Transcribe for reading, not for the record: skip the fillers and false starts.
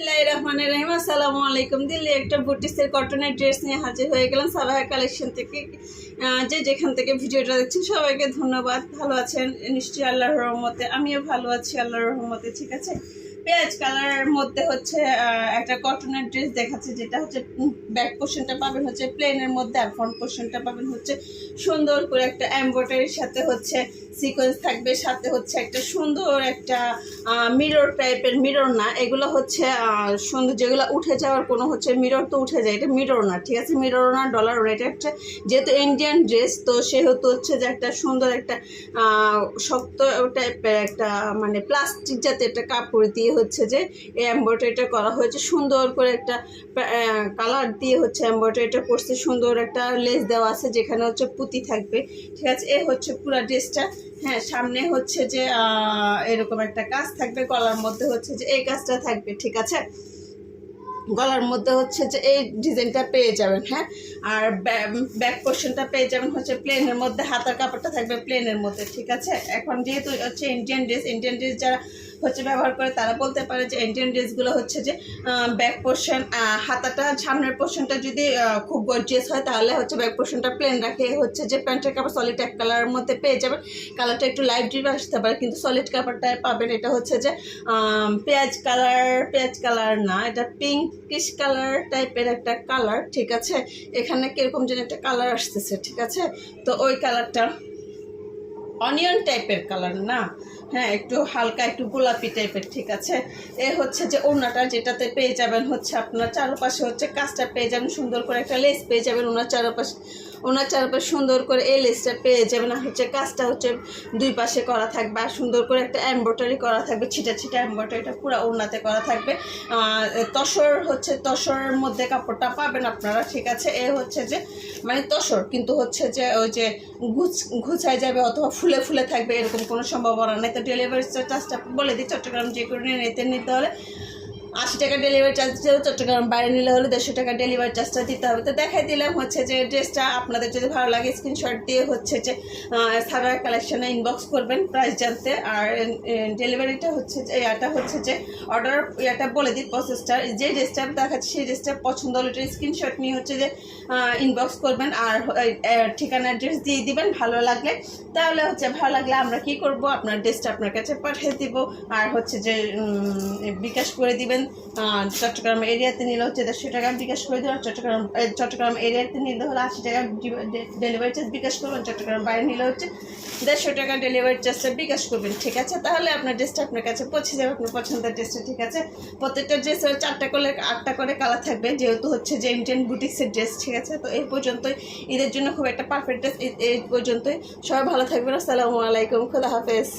রহমানির রহিম। আসসালামু আলাইকুম। দিল্লি একটা বুটিক্সের কটনের ড্রেস নিয়ে হাজির হয়ে গেলাম সাবাহা কালেকশন থেকে। যে যেখান থেকে ভিডিওটা দেখছেন সবাইকে ধন্যবাদ। ভালো আছেন নিশ্চয়ই আল্লাহর রহমতে, আমিও ভালো আছি আল্লাহর রহমতে। ঠিক আছে, পেঁয়াজ কালারের মধ্যে হচ্ছে একটা কটনের ড্রেস দেখাচ্ছে, যেটা হচ্ছে ব্যাক পোর্শনটা পাবেন হচ্ছে প্লেনের মধ্যে, আর ফ্রন্ট পোর্শনটা পাবেন হচ্ছে সুন্দর করে একটা এমব্রয়ডারির সাথে হচ্ছে সিকোয়েন্স থাকবে, সাথে হচ্ছে একটা সুন্দর একটা মিরর টাইপের, মিরর না এগুলো হচ্ছে সুন্দর, যেগুলো উঠে যাওয়ার কোনো হচ্ছে মিরর তো উঠে যায়, এটা মিরর না। ঠিক আছে, মিরর না, ডলার রেট একটা, যেহেতু ইন্ডিয়ান ড্রেস তো সেহেতু হচ্ছে যে একটা সুন্দর একটা শক্ত টাইপের একটা মানে প্লাস্টিক জাতীয় একটা কাপড় দিয়ে হচ্ছে যে এই এমব্রয়ডারিটা করা হয়েছে, সুন্দর করে একটা কালার দিয়ে হচ্ছে এমব্রয়ডারিটা করছে, সুন্দর একটা লেস দেওয়া আছে যেখানে হচ্ছে পুঁতি থাকবে। ঠিক আছে, এ হচ্ছে পুরো ড্রেসটা। হ্যাঁ, সামনে হচ্ছে যে এরকম একটা কাজ থাকবে, গলার মধ্যে হচ্ছে যে এই কাজটা থাকবে। ঠিক আছে, গলার মধ্যে হচ্ছে যে এই ডিজাইনটা পেয়ে যাবেন। হ্যাঁ, আর ব্যাক পোর্শনটা পেয়ে যাবেন হচ্ছে প্লেনের মধ্যে, হাতার কাপড়টা থাকবে প্লেনের মধ্যে। ঠিক আছে, এখন যেহেতু হচ্ছে ইন্ডিয়ান ড্রেস যারা হচ্ছে ব্যবহার করে তারা বলতে পারে যে ইন্ডিয়ান ড্রেসগুলো হচ্ছে যে ব্যাক পোর্শন, হাতাটা সামনের পোর্শনটা যদি খুব গর্জিয়াস হয় তাহলে হচ্ছে ব্যাক পোর্শনটা প্লেন রাখে হচ্ছে যে প্যান্টের কাপড় সলিড এক কালারের মধ্যে পেয়ে যাবেন। কালারটা একটু লাইট ডিপ আসতে পারে কিন্তু সলিড কাপড়টায় পাবেন। এটা হচ্ছে যে পেঁয়াজ কালার না, এটা পিঙ্কিশ কালার টাইপের একটা কালার। ঠিক আছে, এখানে কিরকম যেন একটা কালার আসতেছে। ঠিক আছে, তো ওই কালারটা অনিয়ন টাইপের কালার না, হ্যাঁ একটু হালকা একটু গোলাপি টাইপের। ঠিক আছে, এ হচ্ছে যে ওড়নাটা, যেটাতে পেয়ে যাবেন হচ্ছে আপনার চারপাশে হচ্ছে কাজটা পেয়ে যাবেন, সুন্দর করে একটা লেস পেয়ে যাবেন ওনার চারপাশে সুন্দর করে এই লেসটা পেয়ে যাবেন। আর হচ্ছে কাজটা হচ্ছে দুই পাশে করা থাকবে, আর সুন্দর করে একটা এমব্রয়ডারি করা থাকবে, ছিটা এমব্রয়ডারিটা পুরো ওড়নাতে করা থাকবে। তসরের মধ্যে কাপড়টা পাবেন আপনারা। ঠিক আছে, এ হচ্ছে যে মানে তসর কিন্তু হচ্ছে যে ওই যে ঘুচায় যাবে অথবা ফুলে ফুলে থাকবে এরকম কোনো সম্ভাবনা নেই। তো ডেলিভারি চার্জটা বলে দিই, চট্টগ্রাম যে করে নিতে হলে 80 টাকা ডেলিভারি চার্জ দিতে হবে, চট্টগ্রাম বাইরে নিলে হলে 150 টাকা ডেলিভারি চার্জটা দিতে হবে। তো দেখাই দিলাম হচ্ছে যে ড্রেসটা, আপনাদের যদি ভালো লাগে স্ক্রিনশট দিয়ে হচ্ছে যে সাবাহা কালেকশনে ইনবক্স করবেন প্রাইস জানতে। আর ডেলিভারিটা হচ্ছে যে এটা হচ্ছে যে অর্ডার এটা বলে দিই প্রসেসটা, যে ড্রেসটা দেখাচ্ছি সেই ড্রেসটা পছন্দ হলে এটা স্ক্রিনশট নিয়ে হচ্ছে যে ইনবক্স করবেন, আর ঠিকানা অ্যাড্রেস দিয়ে দিবেন ভালো লাগলে। তাহলে হচ্ছে ভালো লাগলে আমরা কি করব, আপনার ড্রেসটা আপনার কাছে পাঠিয়ে দিব, আর হচ্ছে যে বিকাশ করে দিবেন। চট্টগ্রাম এরিয়াতে নিলে হচ্ছে 150 টাকা বিকাশ করে দেবেন, চট্টগ্রাম এরিয়াতে নিলে হলে 80 টাকা ডেলিভারি চার্জ বিকাশ করবেন, চট্টগ্রাম বাইরে নিলে হচ্ছে 150 টাকা ডেলিভারি চার্জটা বিকাশ করবেন। ঠিক আছে, তাহলে আপনার ড্রেসটা আপনার কাছে পৌঁছে যাবে, আপনার পছন্দের ড্রেসটা। ঠিক আছে, প্রত্যেকটা ড্রেসের 8টা করে কালার থাকবে, যেহেতু হচ্ছে যে ইন্ডিয়ান বুটিক্সের ড্রেস। ঠিক আছে, তো এই পর্যন্তই, ঈদের জন্য খুব একটা পারফেক্ট ড্রেস এই পর্যন্তই। সবাই ভালো থাকবেন, আসসালামু আলাইকুম, খোদা হাফেজ।